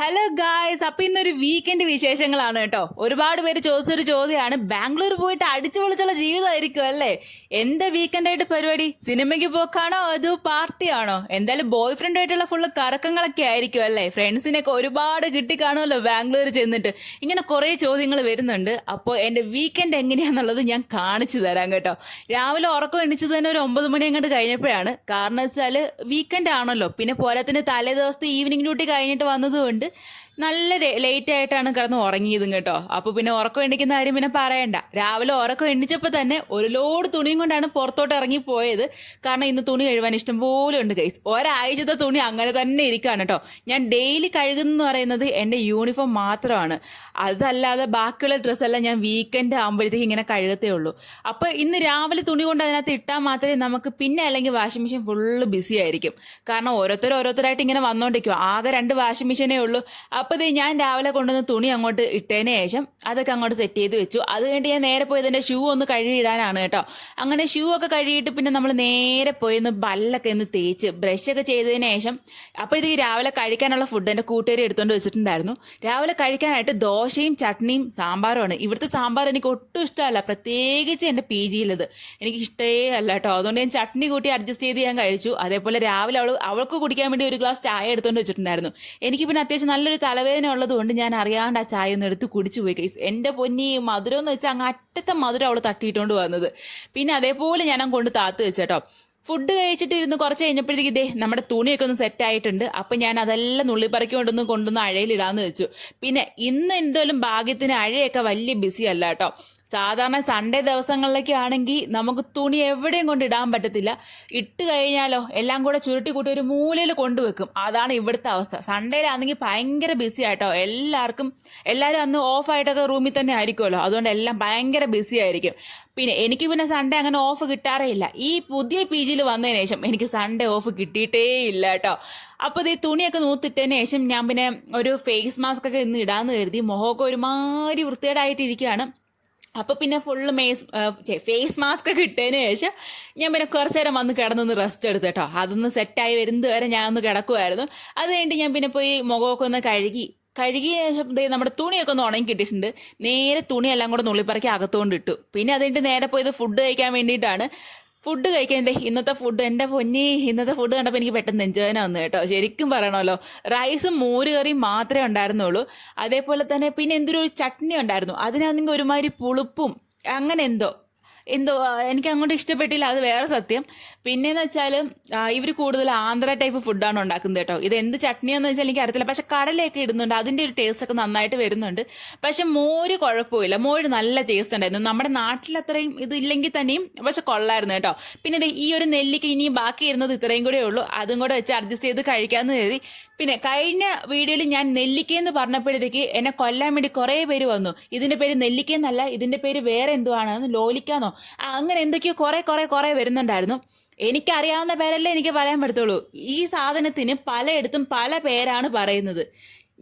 Hello guys, അപ്പൊ ഇന്നൊരു weekend വിശേഷങ്ങളാണ് കേട്ടോ. ഒരുപാട് പേര് ചോദിച്ചൊരു ചോദ്യമാണ്, ബാംഗ്ലൂർ പോയിട്ട് അടിച്ചു പൊളിച്ചുള്ള ജീവിതമായിരിക്കും അല്ലേ? എന്താ വീക്കെൻഡ് ആയിട്ട് പരിപാടി? സിനിമയ്ക്ക് പോക്കാണോ അതോ പാർട്ടിയാണോ? എന്തായാലും ബോയ് ഫ്രണ്ട് ആയിട്ടുള്ള ഫുള്ള് കറക്കങ്ങളൊക്കെ ആയിരിക്കും അല്ലേ? ഫ്രണ്ട്സിനൊക്കെ ഒരുപാട് കിട്ടിക്കാണുമല്ലോ ബാംഗ്ലൂർ ചെന്നിട്ട്. ഇങ്ങനെ കുറെ ചോദ്യങ്ങൾ വരുന്നുണ്ട്. അപ്പോൾ എന്റെ വീക്കെൻഡ് എങ്ങനെയാന്നുള്ളത് ഞാൻ കാണിച്ചു തരാം കേട്ടോ. രാവിലെ ഉറക്കം എണിച്ചത് തന്നെ ഒരു 9 മണി അങ്ങോട്ട് കഴിഞ്ഞപ്പോഴാണ്. കാരണം വെച്ചാല് വീക്കെൻഡ് ആണല്ലോ. പിന്നെ പോരാത്തിന് തലേ ദിവസത്തെ ഈവനിങ് ഡ്യൂട്ടി കഴിഞ്ഞിട്ട് വന്നതുകൊണ്ട് നല്ല ലേറ്റ് ആയിട്ടാണ് കിടന്ന് ഉറങ്ങിയതും കേട്ടോ. അപ്പൊ പിന്നെ ഉറക്കം എണ്ണിക്കുന്ന കാര്യം പിന്നെ പറയണ്ട. രാവിലെ ഉറക്കം എണ്ണിച്ചപ്പോ തന്നെ ഒരു ലോഡ് തുണിയും കൊണ്ടാണ് പുറത്തോട്ട് ഇറങ്ങി പോയത്. കാരണം ഇന്ന് തുണി കഴുകാൻ ഇഷ്ടം പോലെ ഉണ്ട് ഗൈസ്. ഒരാഴ്ചത്തെ തുണി അങ്ങനെ തന്നെ ഇരിക്കുകയാണ് കേട്ടോ. ഞാൻ ഡെയിലി കഴുകുന്നെന്ന് പറയുന്നത് എന്റെ യൂണിഫോം മാത്രമാണ്. അതല്ലാതെ ബാക്കിയുള്ള ഡ്രസ്സെല്ലാം ഞാൻ വീക്കെൻഡ് ആകുമ്പോഴത്തേക്ക് ഇങ്ങനെ കഴുകത്തേ ഉള്ളൂ. അപ്പൊ ഇന്ന് രാവിലെ തുണി കൊണ്ട് അതിനകത്ത് ഇട്ടാൽ മാത്രമേ നമുക്ക് പിന്നെ അല്ലെങ്കിൽ വാഷിംഗ് മെഷീൻ ഫുള്ള് ബിസി ആയിരിക്കും. കാരണം ഓരോരുത്തരായിട്ട് ഇങ്ങനെ വന്നോണ്ടിരിക്കും. ആകെ 2 വാഷിംഗ് മെഷീനേ ഉള്ളൂ. അപ്പൊ ഞാൻ രാവിലെ കൊണ്ടുവന്ന് തുണി അങ്ങോട്ട് ഇട്ടതിന് ശേഷം അതൊക്കെ അങ്ങോട്ട് സെറ്റ് ചെയ്ത് വെച്ചു. അത് കഴിഞ്ഞ് ഞാൻ നേരെ പോയത് എന്റെ ഷൂ ഒന്ന് കഴുകിയിടാനാണ് കേട്ടോ. അങ്ങനെ ഷൂ ഒക്കെ കഴുകിയിട്ട് പിന്നെ നമ്മൾ നേരെ പോയി ഒന്ന് പല്ലൊക്കെ ഒന്ന് തേച്ച് ബ്രഷ് ഒക്കെ ചെയ്തതിന് ശേഷം അപ്പോഴത്തേക്ക് രാവിലെ കഴിക്കാനുള്ള ഫുഡ് എന്റെ കൂട്ടുകാരി എടുത്തോണ്ട് വെച്ചിട്ടുണ്ടായിരുന്നു. രാവിലെ കഴിക്കാനായിട്ട് ദോശയും ചട്നിയും സാമ്പാറുമാണ്. ഇവിടുത്തെ സാമ്പാർ എനിക്ക് ഒട്ടും ഇഷ്ടമല്ല, പ്രത്യേകിച്ച് എന്റെ പി ജിയിലത് എനിക്ക് ഇഷ്ടേ അല്ല കേട്ടോ. അതുകൊണ്ട് ഞാൻ ചട്നി കൂട്ടി അഡ്ജസ്റ്റ് ചെയ്ത് ഞാൻ കഴിച്ചു. അതേപോലെ രാവിലെ അവൾക്ക് കുടിക്കാൻ വേണ്ടി ഒരു ഗ്ലാസ് ചായ എടുത്തോണ്ട് വെച്ചിട്ടുണ്ടായിരുന്നു. എനിക്ക് പിന്നെ അത്യാവശ്യം നല്ലൊരു തലവേദന ഉള്ളത് കൊണ്ട് ഞാൻ അറിയാണ്ട് ആ ചായ ഒന്ന് എടുത്ത് കുടിച്ചു പോയി കൈസ്. എന്റെ പൊന്നി, മധുരം എന്ന് വെച്ചാൽ അങ്ങ് അറ്റത്തെ മധുരം അവള് തട്ടിയിട്ടോണ്ട് വന്നത്. പിന്നെ അതേപോലെ ഞാൻ കൊണ്ട് താത്ത് വെച്ചേട്ടോ. ഫുഡ് കഴിച്ചിട്ടിരുന്ന് കുറച്ച് കഴിഞ്ഞപ്പോഴത്തേക്ക് നമ്മുടെ തുണിയൊക്കെ ഒന്ന് സെറ്റ് ആയിട്ടുണ്ട്. അപ്പൊ ഞാൻ അതെല്ലാം നുള്ളിപ്പറക്കി കൊണ്ടൊന്ന് അഴയിലിടാന്ന് വെച്ചു. പിന്നെ ഇന്ന് എന്തായാലും ഭാഗ്യത്തിന് അഴയൊക്കെ വലിയ ബിസി അല്ല കേട്ടോ. സാധാരണ സൺഡേ ദിവസങ്ങളിലൊക്കെ ആണെങ്കിൽ നമുക്ക് തുണി എവിടെയും കൊണ്ട് ഇടാൻ പറ്റത്തില്ല. ഇട്ട് കഴിഞ്ഞാലോ എല്ലാം കൂടെ ചുരുട്ടി കൂട്ടി ഒരു മൂലയിൽ കൊണ്ടുവെക്കും. അതാണ് ഇവിടുത്തെ അവസ്ഥ. സൺഡേയിലാണെങ്കിൽ ഭയങ്കര ബിസി ആയിട്ടോ. എല്ലാവരും അന്ന് ഓഫായിട്ടൊക്കെ റൂമിൽ തന്നെ ആയിരിക്കുമല്ലോ. അതുകൊണ്ട് എല്ലാം ഭയങ്കര ബിസി ആയിരിക്കും. പിന്നെ എനിക്ക് പിന്നെ സൺഡേ അങ്ങനെ ഓഫ് കിട്ടാറേ ഇല്ല. ഈ പുതിയ പി ജിയിൽ വന്നതിന് ശേഷം എനിക്ക് സൺഡേ ഓഫ് കിട്ടിയിട്ടേ ഇല്ല കേട്ടോ. അപ്പൊ ഈ തുണിയൊക്കെ നൂത്തിട്ടതിന് ശേഷം ഞാൻ പിന്നെ ഒരു ഫേസ് മാസ്ക് ഒക്കെ ഇന്ന് ഇടാന്ന് കരുതി. മുഖമൊക്കെ ഒരുമാതിരി വൃത്തികേടായിട്ടിരിക്കുകയാണ്. അപ്പൊ പിന്നെ ഫുള്ള് ഫേസ് മാസ്ക് ഒക്കെ ഇട്ടതിന് ശേഷം ഞാൻ പിന്നെ കുറച്ചു നേരം വന്ന് കിടന്നൊന്ന് റെസ്റ്റ് എടുത്ത് കേട്ടോ. അതൊന്ന് സെറ്റായി വരുന്നത് വരെ ഞാൻ ഒന്ന് കിടക്കുമായിരുന്നു. അത് കഴിഞ്ഞിട്ട് ഞാൻ പിന്നെ പോയി മുഖമൊക്കെ ഒന്ന് കഴുകിയ ശേഷം നമ്മുടെ തുണിയൊക്കെ ഒന്ന് ഉണങ്ങി കിട്ടിയിട്ടുണ്ട്. നേരെ തുണിയെല്ലാം കൂടെ നുള്ളിപ്പറക്കി അകത്തുകൊണ്ട് ഇട്ടു. പിന്നെ അത് കഴിഞ്ഞിട്ട് നേരെ പോയത് ഫുഡ് കഴിക്കാൻ വേണ്ടിയിട്ടാണ്. ഫുഡ് കഴിക്കാൻ ഇന്നത്തെ ഫുഡ് എന്റെ പൊന്നി, ഇന്നത്തെ ഫുഡ് കണ്ടപ്പോൾ എനിക്ക് പെട്ടെന്ന് നെഞ്ചുവേദന വന്നു കേട്ടോ. ശരിക്കും പറയണമല്ലോ, റൈസും മോരുകറിയും മാത്രമേ ഉണ്ടായിരുന്നുള്ളൂ. അതേപോലെ തന്നെ പിന്നെ എന്തൊരു ചട്നി ഉണ്ടായിരുന്നു. അതിനാണെങ്കിൽ ഒരുമാതിരി പുളിപ്പും അങ്ങനെ എന്തോ എനിക്ക് അങ്ങോട്ട് ഇഷ്ടപ്പെട്ടില്ല. അത് വേറെ സത്യം. പിന്നെന്ന് വെച്ചാൽ ഇവർ കൂടുതൽ ആന്ധ്ര ടൈപ്പ് ഫുഡാണ് ഉണ്ടാക്കുന്നത് കേട്ടോ. ഇത് എന്ത് ചട്നിയാന്ന് വെച്ചാൽ എനിക്ക് അറിയത്തില്ല. പക്ഷെ കടലയൊക്കെ ഇടുന്നുണ്ട്, അതിന്റെ ഒരു ടേസ്റ്റ് ഒക്കെ നന്നായിട്ട് വരുന്നുണ്ട്. പക്ഷെ മോര് കുഴപ്പമില്ല, മോര് നല്ല ടേസ്റ്റ് ഉണ്ടായിരുന്നു. നമ്മുടെ നാട്ടിൽ അത്രയും ഇത് ഇല്ലെങ്കിൽ തന്നെയും പക്ഷെ കൊള്ളായിരുന്നു കേട്ടോ. പിന്നെ ഈ ഒരു നെല്ലിക്ക ഇനിയും ബാക്കി ഇരുന്നത് ഇത്രയും കൂടെ ഉള്ളൂ. അതും കൂടെ വെച്ച് അഡ്ജസ്റ്റ് ചെയ്ത് കഴിക്കാമെന്ന് കരുതി. പിന്നെ കഴിഞ്ഞ വീഡിയോയിൽ ഞാൻ നെല്ലിക്കയെന്ന് പറഞ്ഞപ്പോഴത്തേക്ക് എന്നെ കൊല്ലാൻ വേണ്ടി കുറെ പേര് വന്നു. ഇതിന്റെ പേര് നെല്ലിക്കയെന്നല്ല, ഇതിന്റെ പേര് വേറെ എന്തോ ആണ്, ലോലിക്കാന്നോ അങ്ങനെ എന്തൊക്കെയോ കുറെ വരുന്നുണ്ടായിരുന്നു. എനിക്കറിയാവുന്ന പേരല്ലേ എനിക്ക് പറയാൻ പറ്റത്തുള്ളൂ. ഈ സാധനത്തിന് പലയിടത്തും പല പേരാണ് പറയുന്നത്.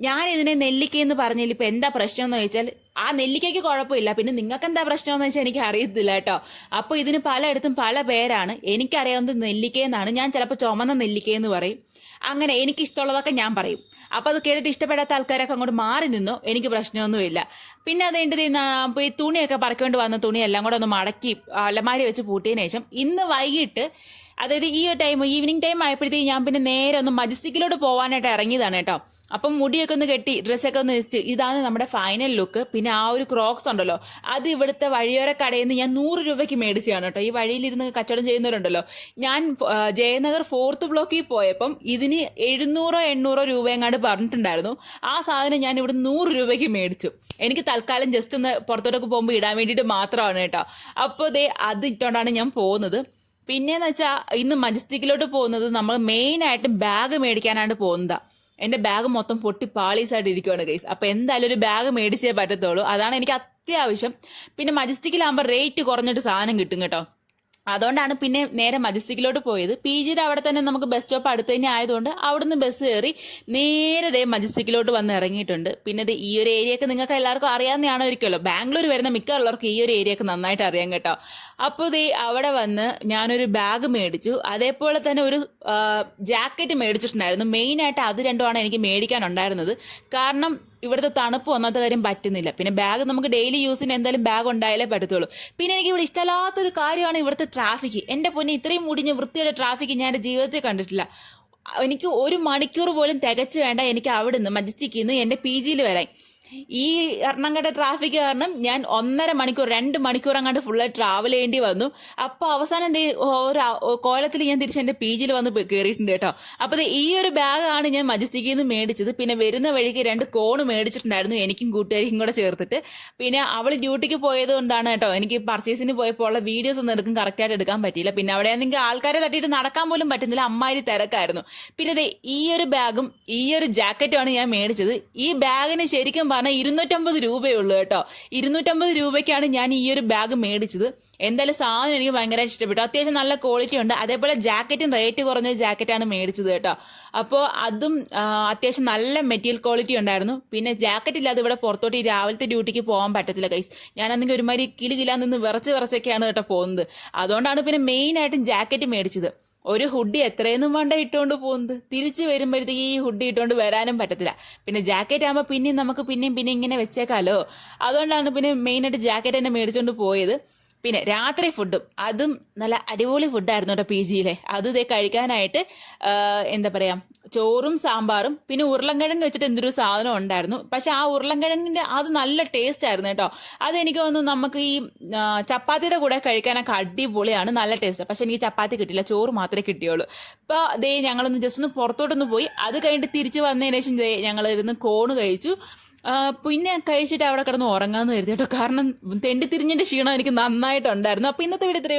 ഞാൻ ഇതിനെ നെല്ലിക്കയെന്ന് പറഞ്ഞതിൽ ഇപ്പൊ എന്താ പ്രശ്നം എന്ന് ചോദിച്ചാൽ, ആ നെല്ലിക്കയ്ക്ക് കുഴപ്പമില്ല, പിന്നെ നിങ്ങൾക്ക് എന്താ പ്രശ്നം എന്ന് വെച്ചാൽ എനിക്ക് അറിയത്തില്ല കേട്ടോ. അപ്പൊ ഇതിന് പലയിടത്തും പല പേരാണ്. എനിക്കറിയാവുന്നത് നെല്ലിക്കയെന്നാണ്. ഞാൻ ചിലപ്പോൾ ചുമന്ന നെല്ലിക്കയെന്ന് പറയും. അങ്ങനെ എനിക്ക് ഇഷ്ടമുള്ളതൊക്കെ ഞാൻ പറയും. അപ്പൊ അത് കേട്ടിട്ട് ഇഷ്ടപ്പെടാത്ത ആൾക്കാരൊക്കെ അങ്ങോട്ട് മാറി നിന്നോ, എനിക്ക് പ്രശ്നമൊന്നുമില്ല. പിന്നെ അതെന്റെ ഈ തുണിയൊക്കെ പറക്കൊണ്ട് വന്ന തുണിയെല്ലാം കൂടെ ഒന്ന് മടക്കി അലമാരി വെച്ച് പൂട്ടിയതിനു ശേഷം ഇന്ന് വൈകിട്ട്, അതായത് ഈ ഒരു ടൈം ഈവനിങ് ടൈം ആയപ്പോഴത്തേക്ക് ഞാൻ പിന്നെ നേരെ ഒന്ന് മജസ്റ്റിക്കിലോട്ട് പോകാനായിട്ട് ഇറങ്ങിയതാണ് കേട്ടോ. അപ്പം മുടിയൊക്കെ ഒന്ന് കെട്ടി ഡ്രസ്സൊക്കെ ഒന്ന് വെച്ച് ഇതാണ് നമ്മുടെ ഫൈനൽ ലുക്ക്. പിന്നെ ആ ഒരു ക്രോക്സ് ഉണ്ടല്ലോ, അത് ഇവിടുത്തെ വഴിയോര കടയിൽ നിന്ന് ഞാൻ 100 രൂപയ്ക്ക് മേടിച്ചതാണ് കേട്ടോ. ഈ വഴിയിലിരുന്ന് കച്ചവടം ചെയ്യുന്നവരുണ്ടല്ലോ, ഞാൻ ജയനഗർ 4th ബ്ലോക്കിൽ പോയപ്പം ഇതിന് 700-800 രൂപ എങ്ങാണ്ട് പറഞ്ഞിട്ടുണ്ടായിരുന്നു. ആ സാധനം ഞാൻ ഇവിടെ 100 രൂപയ്ക്ക് മേടിച്ചു. എനിക്ക് തൽക്കാലം ജസ്റ്റ് ഒന്ന് പുറത്തോട്ടൊക്കെ പോകുമ്പോൾ ഇടാൻ വേണ്ടിയിട്ട് മാത്രമാണ് കേട്ടോ. അപ്പോൾ അത് ഇട്ടുകൊണ്ടാണ് ഞാൻ പോകുന്നത്. പിന്നെന്ന് വെച്ചാൽ ഇന്ന് മജസ്റ്റിക്കിലോട്ട് പോകുന്നത് നമ്മൾ മെയിൻ ആയിട്ട് ബാഗ് മേടിക്കാനാണ് പോകുന്നത്. എന്റെ ബാഗ് മൊത്തം പൊട്ടി പാളീസായിട്ട് ഇരിക്കുകയാണ് ഗൈസ്. അപ്പൊ എന്തായാലും ഒരു ബാഗ് മേടിച്ചേ പറ്റത്തുള്ളൂ. അതാണ് എനിക്ക് അത്യാവശ്യം. പിന്നെ മജസ്റ്റിക്കിലാകുമ്പോൾ റേറ്റ് കുറഞ്ഞിട്ട് സാധനം കിട്ടും കേട്ടോ. അതുകൊണ്ടാണ് പിന്നെ നേരെ മജസ്റ്റിക്കിലോട്ട് പോയത്. പി ജിയുടെ അവിടെ തന്നെ നമുക്ക് ബസ് സ്റ്റോപ്പ് അടുത്ത് തന്നെ ആയതുകൊണ്ട് അവിടുന്ന് ബസ് കയറി നേരെ ദേ മജസ്റ്റിക്കിലോട്ട് വന്ന് ഇറങ്ങിയിട്ടുണ്ട്. പിന്നെ ഇത് ഈ ഒരു ഏരിയ ഒക്കെ നിങ്ങൾക്ക് എല്ലാവർക്കും അറിയാവുന്നതാണായിരിക്കുമല്ലോ. ബാംഗ്ലൂർ വരുന്ന മിക്ക ഉള്ളവർക്ക് ഈ ഒരു ഏരിയ ഒക്കെ നന്നായിട്ട് അറിയാം കേട്ടോ. അപ്പോൾ ദേ അവിടെ വന്ന് ഞാനൊരു ബാഗ് മേടിച്ചു. അതേപോലെ തന്നെ ഒരു ജാക്കറ്റ് മേടിച്ചിട്ടുണ്ടായിരുന്നു. മെയിനായിട്ട് അത് രണ്ടുമാണ് എനിക്ക് മേടിക്കാനുണ്ടായിരുന്നത്. കാരണം ഇവിടുത്തെ തണുപ്പ് ഒന്നാമത്തെ കാര്യം പറ്റുന്നില്ല. പിന്നെ ബാഗ് നമുക്ക് ഡെയിലി യൂസിന് എന്തായാലും ബാഗ് ഉണ്ടായാലേ പറ്റത്തുള്ളൂ. പിന്നെ എനിക്ക് ഇവിടെ ഇഷ്ടമില്ലാത്തൊരു കാര്യമാണ് ഇവിടുത്തെ ട്രാഫിക്. എൻ്റെ പൊന്നെ, ഇത്രയും മുടിഞ്ഞ വൃത്തിയുടെ ട്രാഫിക് ഞാൻ എൻ്റെ ജീവിതത്തിൽ കണ്ടിട്ടില്ല. എനിക്ക് 1 മണിക്കൂർ പോലും തികച്ചു വേണ്ട എനിക്ക് അവിടുന്ന് മജസ്റ്റിക്കിൽ നിന്ന് എൻ്റെ പി ജിയിൽ വരാൻ. ഈ എറണാകുളത്തെ ട്രാഫിക് കാരണം ഞാൻ 1.5 മണിക്കൂർ 2 മണിക്കൂർ അങ്ങാണ്ട് ഫുള്ള് ട്രാവൽ ചെയ്യേണ്ടി വന്നു. അപ്പോൾ അവസാനം ഒരു കോലത്തിൽ ഞാൻ തിരിച്ച് എൻ്റെ പി ജിയിൽ വന്ന് കയറിയിട്ടുണ്ട് കേട്ടോ. അപ്പോൾ ഈ ഒരു ബാഗാണ് ഞാൻ മജസ്റ്റിക്കിൽ നിന്ന് മേടിച്ചത്. പിന്നെ വരുന്ന വഴിക്ക് 2 കോണ് മേടിച്ചിട്ടുണ്ടായിരുന്നു, എനിക്കും കൂട്ടുകാരിക്കും കൂടെ ചേർത്തിട്ട്. പിന്നെ അവൾ ഡ്യൂട്ടിക്ക് പോയത് കൊണ്ടാണ് കേട്ടോ എനിക്ക് പർച്ചേസിന് പോയപ്പോൾ ഉള്ള വീഡിയോസ് ഒന്നും കറക്റ്റായിട്ട് എടുക്കാൻ പറ്റിയില്ല. പിന്നെ അവിടെ ആണെങ്കിൽ ആൾക്കാരെ തട്ടിയിട്ട് നടക്കാൻ പോലും പറ്റുന്നില്ല, അമ്മാതിരി തിരക്കായിരുന്നു. പിന്നെ ഈ ഒരു ബാഗും ഈ ഒരു ജാക്കറ്റുമാണ് ഞാൻ മേടിച്ചത്. ഈ ബാഗിന് ശരിക്കും 250 രൂപയേ ഉള്ളൂ കേട്ടോ. 250 രൂപയ്ക്കാണ് ഞാൻ ഈ ഒരു ബാഗ് മേടിച്ചത്. എന്തായാലും സാധനം എനിക്ക് ഭയങ്കരമായിട്ട് ഇഷ്ടപ്പെട്ടു. അത്യാവശ്യം നല്ല ക്വാളിറ്റി ഉണ്ട്. അതേപോലെ ജാക്കറ്റും റേറ്റ് കുറഞ്ഞ ജാക്കറ്റാണ് മേടിച്ചത് കേട്ടോ. അപ്പോൾ അതും അത്യാവശ്യം നല്ല മെറ്റീരിയൽ ക്വാളിറ്റി ഉണ്ടായിരുന്നു. പിന്നെ ജാക്കറ്റ് ഇല്ലാതെ ഇവിടെ പുറത്തോട്ട് ഈ രാവിലത്തെ ഡ്യൂട്ടിക്ക് പോകാൻ പറ്റത്തില്ല ഗൈസ്. ഞാനെന്തെങ്കിലും ഒരുമാതിരി കിലുകിലാ നിന്ന് വിറച്ചൊക്കെയാണ് കേട്ടോ പോകുന്നത്. അതുകൊണ്ടാണ് പിന്നെ മെയിനായിട്ടും ജാക്കറ്റ് മേടിച്ചത്. ഒരു ഹുഡി എത്രയൊന്നും വേണ്ട ഇട്ടുകൊണ്ട് പോകുന്നത്. തിരിച്ച് വരുമ്പോഴത്തേക്ക് ഈ ഹുഡി ഇട്ടുകൊണ്ട് വരാനും പറ്റത്തില്ല. പിന്നെ ജാക്കറ്റ് ആകുമ്പോൾ പിന്നെയും നമുക്ക് പിന്നെയും ഇങ്ങനെ വെച്ചേക്കാലോ. അതുകൊണ്ടാണ് പിന്നെ മെയിനായിട്ട് ജാക്കറ്റ് തന്നെ മേടിച്ചുകൊണ്ട് പോയത്. പിന്നെ രാത്രി ഫുഡും അതും നല്ല അടിപൊളി ഫുഡായിരുന്നു കേട്ടോ പി ജിയിലെ. അത് ഇതേ കഴിക്കാനായിട്ട് എന്താ പറയുക, ചോറും സാമ്പാറും പിന്നെ ഉരുളൻകിഴങ്ങ് വെച്ചിട്ട് എന്തൊരു സാധനം ഉണ്ടായിരുന്നു. പക്ഷെ ആ ഉരുളൻകിഴങ്ങിൻ്റെ അത് നല്ല ടേസ്റ്റ് ആയിരുന്നു കേട്ടോ. അതെനിക്ക് തോന്നുന്നു നമുക്ക് ഈ ചപ്പാത്തിയുടെ കൂടെ കഴിക്കാനൊക്കെ അടിപൊളിയാണ്, നല്ല ടേസ്റ്റ്. പക്ഷെ എനിക്ക് ചപ്പാത്തി കിട്ടില്ല, ചോറ് മാത്രമേ കിട്ടിയുള്ളൂ. ഇപ്പോൾ ദേ ഞങ്ങളൊന്ന് ജസ്റ്റ് ഒന്ന് പുറത്തോട്ടൊന്ന് പോയി. അത് കഴിഞ്ഞിട്ട് തിരിച്ച് വന്നതിന് ശേഷം ഞങ്ങൾ ഇരുന്ന് കോണ് കഴിച്ചു. പിന്നെ കഴിച്ചിട്ട് അവിടെ കിടന്ന് ഉറങ്ങാമെന്ന് കരുതി കേട്ടോ. കാരണം തെണ്ടി തിരിഞ്ഞിൻ്റെ ക്ഷീണം എനിക്ക് നന്നായിട്ടുണ്ടായിരുന്നു. അപ്പോൾ ഇന്നത്തെ വീഡിയോ ഇത്രയേ ഉള്ളൂ.